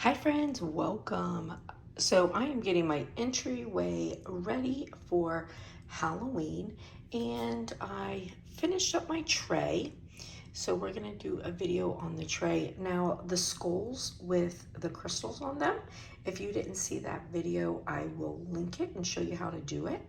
Hi friends, welcome. So I am getting my entryway ready for Halloween and I finished up my tray. So we're gonna do a video on the tray. Now the skulls with the crystals on them, if you didn't see that video, I will link it and show you how to do it.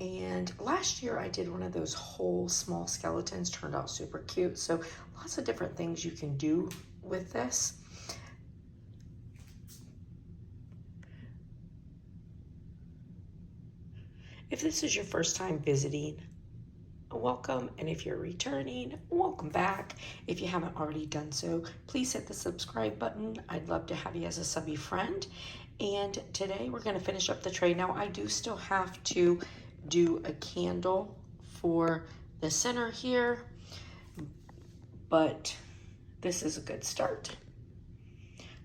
And last year I did one of those whole small skeletons, turned out super cute. So lots of different things you can do with this. If this is your first time visiting, welcome. And if you're returning, welcome back. If you haven't already done so, please hit the subscribe button. I'd love to have you as a subby friend. And today we're going to finish up the tray. Now I do still have to do a candle for the center here, but this is a good start.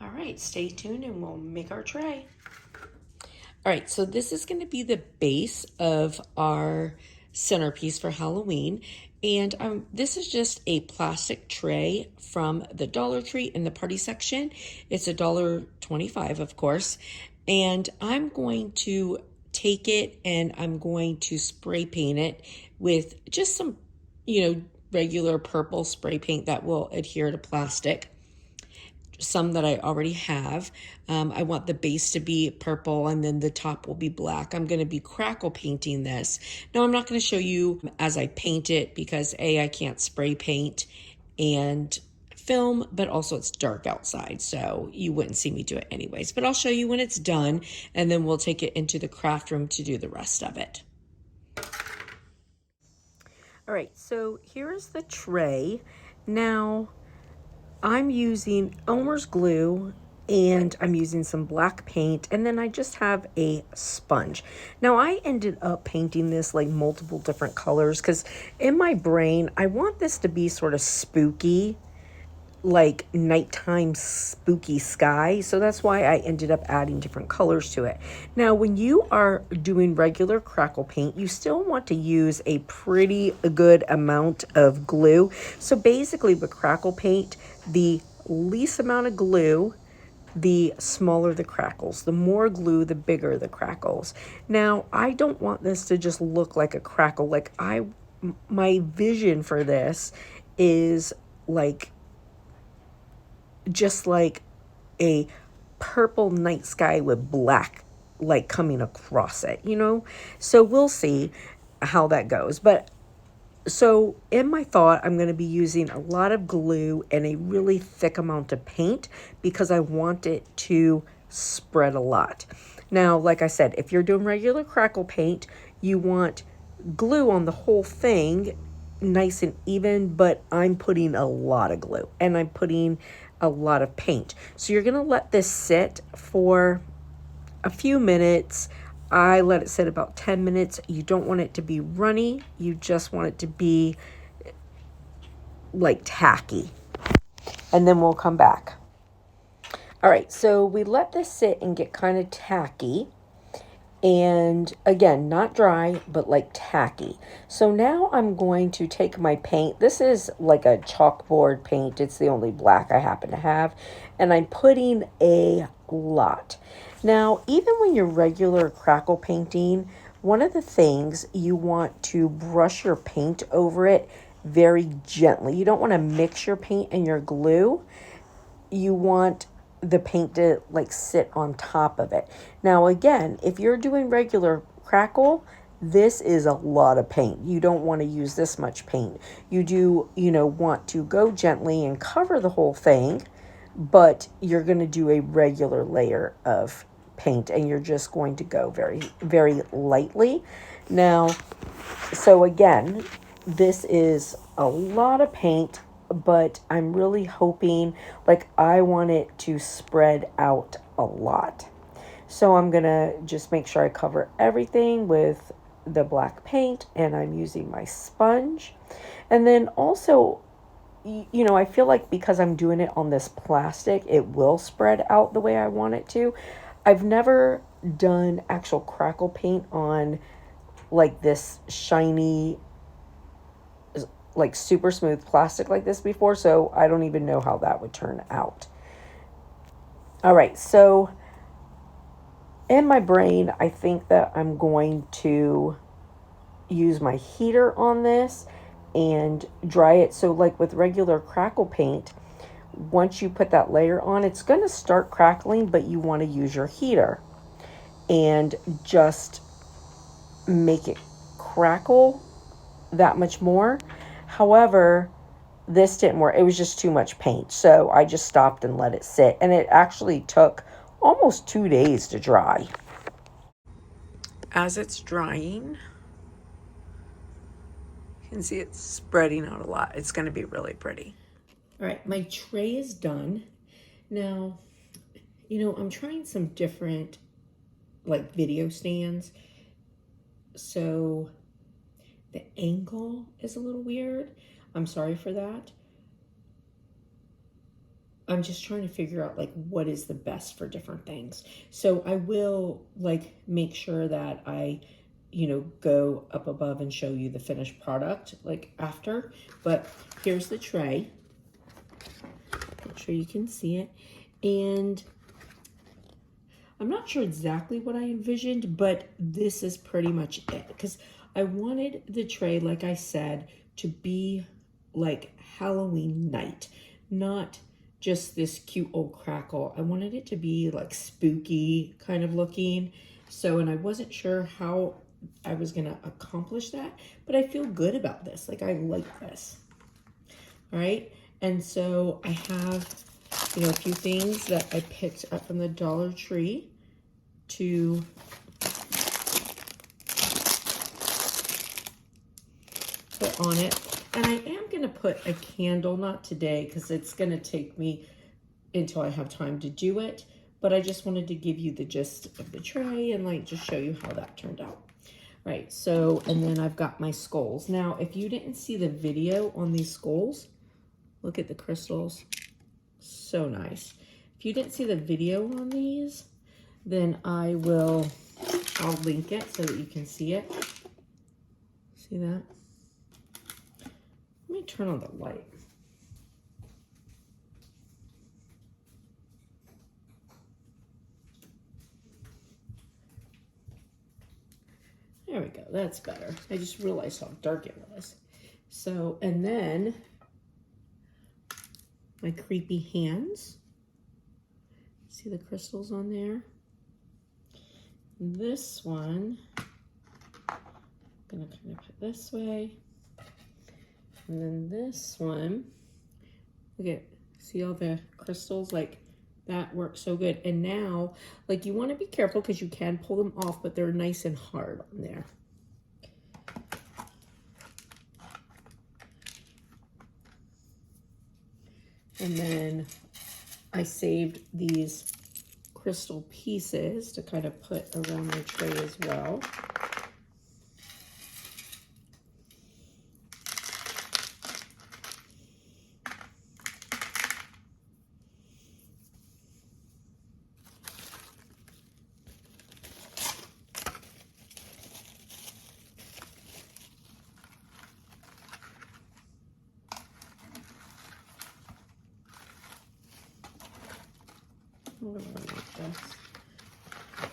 All right, stay tuned and we'll make our tray. All right, so this is going to be the base of our centerpiece for Halloween. And this is just a plastic tray from the Dollar Tree in the party section. It's $1.25, of course. And I'm going to take it and I'm going to spray paint it with just some, regular purple spray paint that will adhere to plastic. Some that I already have. I want the base to be purple and then the top will be black. I'm going to be crackle painting this. Now I'm not going to show you as I paint it because I can't spray paint and film, but also it's dark outside, so you wouldn't see me do it anyways. But I'll show you when it's done and then we'll take it into the craft room to do the rest of it. All right, so here's the tray. Now, I'm using Elmer's glue and I'm using some black paint, and then I just have a sponge. Now I ended up painting this like multiple different colors because in my brain I want this to be sort of spooky, like nighttime spooky sky. So that's why I ended up adding different colors to it. Now, when you are doing regular crackle paint, you still want to use a pretty good amount of glue. So basically with crackle paint, the least amount of glue, the smaller the crackles. The more glue, the bigger the crackles. Now, I don't want this to just look like a crackle. My vision for this is just like a purple night sky with black like coming across it, So we'll see how that goes. But so in my thought, I'm going to be using a lot of glue and a really thick amount of paint because I want it to spread a lot. Now, like I said, if you're doing regular crackle paint, you want glue on the whole thing nice and even, but I'm putting a lot of glue and I'm putting a lot of paint. So you're going to let this sit for a few minutes. I let it sit about 10 minutes. You don't want it to be runny. You just want it to be like tacky. And then we'll come back. All right, so we let this sit and get kind of tacky. And again, not dry, but like tacky. So now I'm going to take my paint. This is like a chalkboard paint. It's the only black I happen to have. And I'm putting a lot. Now, even when you're regular crackle painting, one of the things you want to brush your paint over it very gently. You don't want to mix your paint and your glue. You want the paint to like sit on top of it. Now again, if you're doing regular crackle, this is a lot of paint. You don't want to use this much paint. You do, want to go gently and cover the whole thing, but you're going to do a regular layer of paint and you're just going to go very, very lightly. Now, so again, this is a lot of paint, but I'm really hoping, I want it to spread out a lot. So I'm going to just make sure I cover everything with the black paint, and I'm using my sponge. And then also, I feel like because I'm doing it on this plastic, it will spread out the way I want it to. I've never done actual crackle paint on like this shiny, like super smooth plastic like this before, so I don't even know how that would turn out. All right, so in my brain, I think that I'm going to use my heater on this and dry it. So like with regular crackle paint, once you put that layer on, it's going to start crackling, but you want to use your heater and just make it crackle that much more. However, this didn't work. It was just too much paint. So I just stopped and let it sit. And it actually took almost 2 days to dry. As it's drying, you can see it's spreading out a lot. It's going to be really pretty. All right, my tray is done. Now, I'm trying some different like video stands. So the angle is a little weird. I'm sorry for that. I'm just trying to figure out like what is the best for different things. So I will like make sure that I go up above and show you the finished product like after. But here's the tray. Make sure you can see it. And I'm not sure exactly what I envisioned, but this is pretty much it. Because I wanted the tray, like I said, to be like Halloween night, not just this cute old crackle. I wanted it to be like spooky kind of looking. So, and I wasn't sure how I was going to accomplish that, but I feel good about this. Like I like this. All right. And so I have, a few things that I picked up from the Dollar Tree to put on it. And I am going to put a candle, not today, because it's going to take me until I have time to do it. But I just wanted to give you the gist of the tray and like just show you how that turned out. Right, so, and then I've got my skulls. Now, if you didn't see the video on these skulls, look at the crystals. So nice. If you didn't see the video on these, then I'll link it so that you can see it. See that? Let me turn on the light. There we go, that's better. I just realized how dark it was. So, and then my creepy hands. See the crystals on there? This one, I'm gonna kind of put this way. And then this one, look at, see all the crystals? Like that works so good. And now, like you wanna be careful because you can pull them off, but they're nice and hard on there. And then I saved these crystal pieces to kind of put around the tray as well.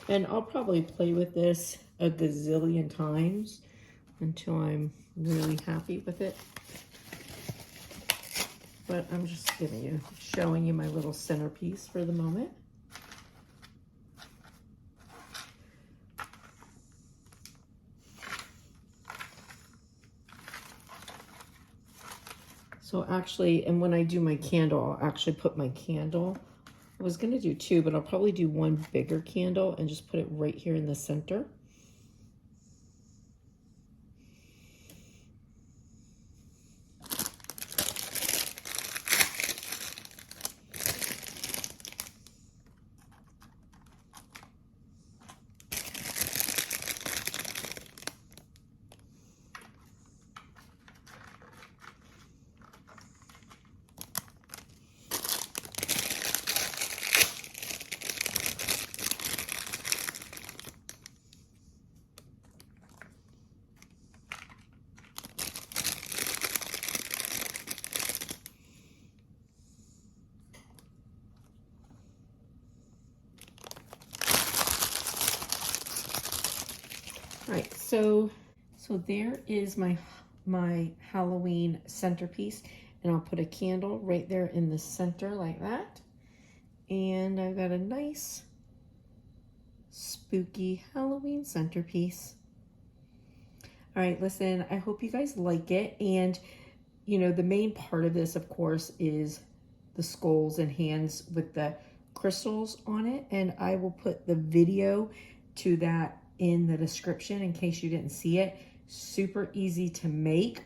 And I'll probably play with this a gazillion times until I'm really happy with it. But I'm just showing you my little centerpiece for the moment. So actually, and when I do my candle, I'll actually put my candle. I was gonna do two, but I'll probably do one bigger candle and just put it right here in the center. So there is my Halloween centerpiece, and I'll put a candle right there in the center like that. And I've got a nice spooky Halloween centerpiece. All right, listen, I hope you guys like it. And you know, the main part of this, of course, is the skulls and hands with the crystals on it. And I will put the video to that in the description in case you didn't see it. Super easy to make.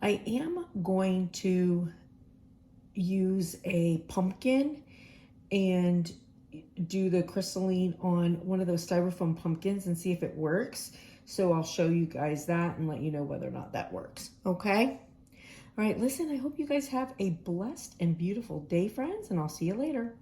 I am going to use a pumpkin and do the crystalline on one of those styrofoam pumpkins and see if it works. So I'll show you guys that and let you know whether or not that works. Okay? All right, listen, I hope you guys have a blessed and beautiful day, friends, and I'll see you later.